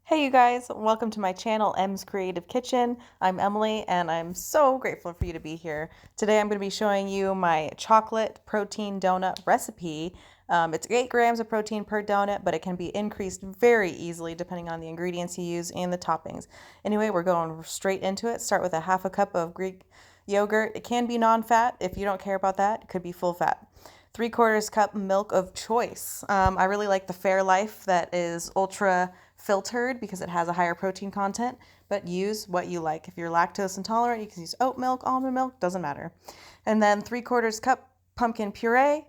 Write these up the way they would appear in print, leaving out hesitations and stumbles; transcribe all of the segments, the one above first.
Hey you guys, welcome to my channel, M's Creative Kitchen. I'm Emily and I'm so grateful for you to be here. Today I'm going to be showing you my chocolate protein donut recipe. It's 8 grams of protein per donut, but it can be increased very easily depending on the ingredients you use and the toppings. Anyway, we're going straight into it. Start with a half a cup of Greek yogurt. It can be non-fat. If you don't care about that, it could be full fat. 3/4 cup milk of choice. I really like the Fairlife that is ultra filtered because it has a higher protein content, but use what you like. If you're lactose intolerant, you can use oat milk, almond milk, doesn't matter. And then 3/4 cup pumpkin puree,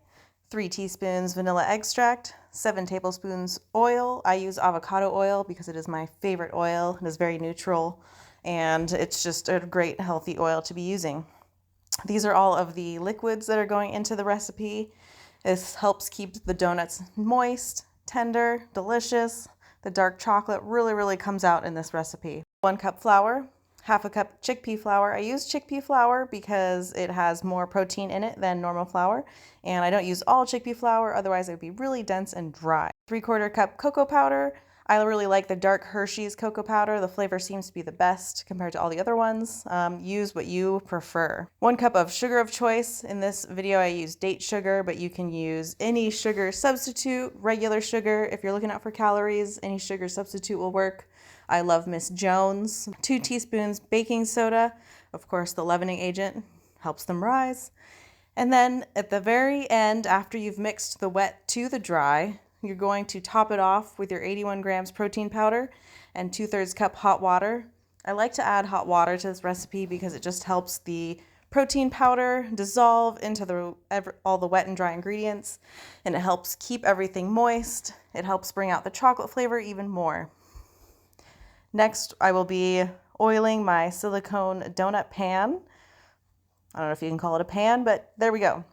3 teaspoons vanilla extract, 7 tablespoons oil. I use avocado oil because it is my favorite oil. It is very neutral and it's just a great healthy oil to be using. These are all of the liquids that are going into the recipe. This helps keep the donuts moist, tender, delicious. The dark chocolate really comes out in this recipe. 1 cup flour, half a cup chickpea flour. I use chickpea flour because it has more protein in it than normal flour. And I don't use all chickpea flour, otherwise it would be really dense and dry. 3/4 cup cocoa powder. I really like the dark Hershey's cocoa powder. The flavor seems to be the best compared to all the other ones. Use what you prefer. 1 cup of sugar of choice. In this video I use date sugar, but you can use any sugar substitute, regular sugar. If you're looking out for calories, any sugar substitute will work. I love Miss Jones. 2 teaspoons baking soda. Of course, the leavening agent helps them rise. And then at the very end, after you've mixed the wet to the dry, you're going to top it off with your 81 grams protein powder and 2/3 cup hot water. I like to add hot water to this recipe because it just helps the protein powder dissolve into all the wet and dry ingredients, and it helps keep everything moist. It helps bring out the chocolate flavor even more. Next, I will be oiling my silicone donut pan. I don't know if you can call it a pan, but there we go.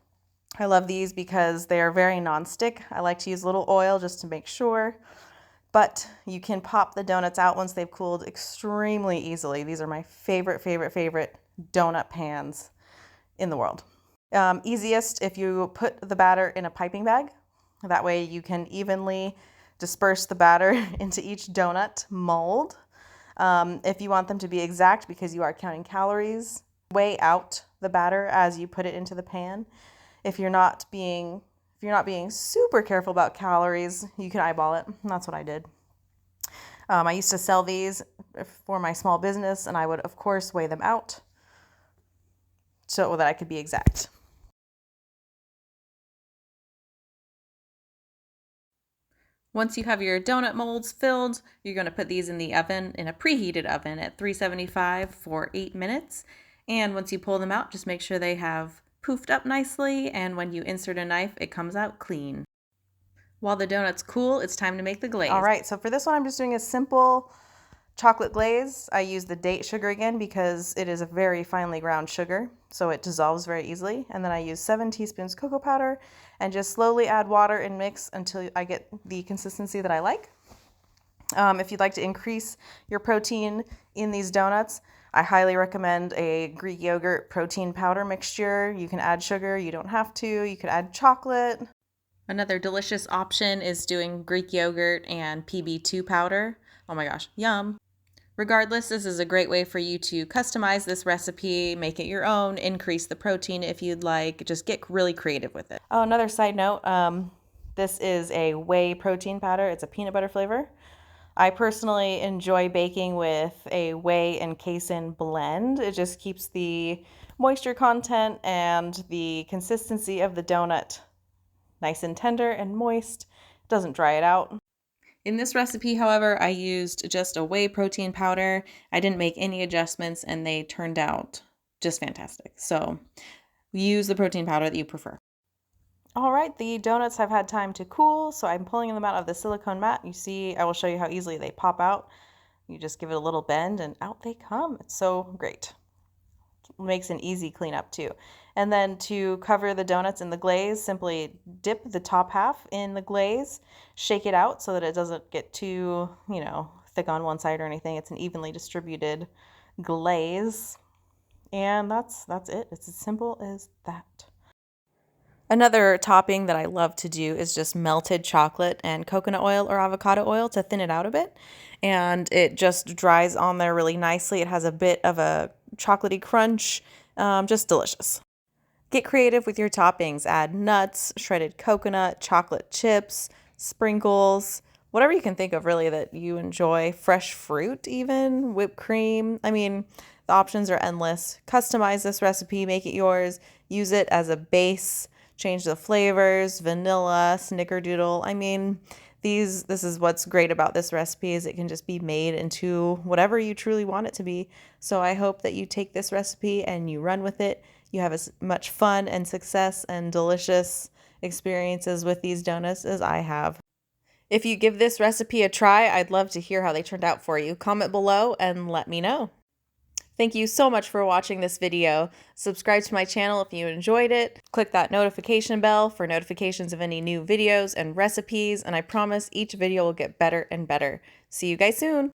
I love these because they are very non-stick. I like to use a little oil just to make sure, but you can pop the donuts out once they've cooled extremely easily. These are my favorite donut pans in the world. Easiest if you put the batter in a piping bag. That way you can evenly disperse the batter into each donut mold. If you want them to be exact because you are counting calories, weigh out the batter as you put it into the pan. If you're not being super careful about calories, you can eyeball it. That's what I did. I used to sell these for my small business, and I would, of course, weigh them out so that I could be exact. Once you have your donut molds filled, you're going to put these in the oven, in a preheated oven at 375 for 8 minutes. And once you pull them out, just make sure they have poofed up nicely, and when you insert a knife, it comes out clean. While the donut's cool, it's time to make the glaze. All right, so for this one, I'm just doing a simple chocolate glaze. I use the date sugar again because it is a very finely ground sugar, so it dissolves very easily. And then I use 7 teaspoons cocoa powder and just slowly add water and mix until I get the consistency that I like. If you'd like to increase your protein in these donuts, I highly recommend a Greek yogurt protein powder mixture. You can add sugar, you don't have to. You could add chocolate. Another delicious option is doing Greek yogurt and PB2 powder. Oh my gosh, yum. Regardless, this is a great way for you to customize this recipe, make it your own, increase the protein if you'd like, just get really creative with it. Oh, another side note, this is a whey protein powder. It's a peanut butter flavor. I personally enjoy baking with a whey and casein blend. It just keeps the moisture content and the consistency of the donut nice and tender and moist. It doesn't dry it out. In this recipe, however, I used just a whey protein powder. I didn't make any adjustments and they turned out just fantastic. So use the protein powder that you prefer. All right, the donuts have had time to cool, so I'm pulling them out of the silicone mat. You see, I will show you how easily they pop out. You just give it a little bend and out they come. It's so great. It makes an easy cleanup too. And then to cover the donuts in the glaze, simply dip the top half in the glaze, shake it out so that it doesn't get too, thick on one side or anything. It's an evenly distributed glaze. And that's it. It's as simple as that. Another topping that I love to do is just melted chocolate and coconut oil or avocado oil to thin it out a bit. And it just dries on there really nicely. It has a bit of a chocolatey crunch, just delicious. Get creative with your toppings. Add nuts, shredded coconut, chocolate chips, sprinkles, whatever you can think of really that you enjoy. Fresh fruit even, whipped cream. I mean, the options are endless. Customize this recipe, make it yours, use it as a base, change the flavors, vanilla, snickerdoodle. I mean, this is what's great about this recipe is it can just be made into whatever you truly want it to be. So I hope that you take this recipe and you run with it. You have as much fun and success and delicious experiences with these donuts as I have. If you give this recipe a try, I'd love to hear how they turned out for you. Comment below and let me know. Thank you so much for watching this video. Subscribe to my channel if you enjoyed it. Click that notification bell for notifications of any new videos and recipes, and I promise each video will get better and better. See you guys soon!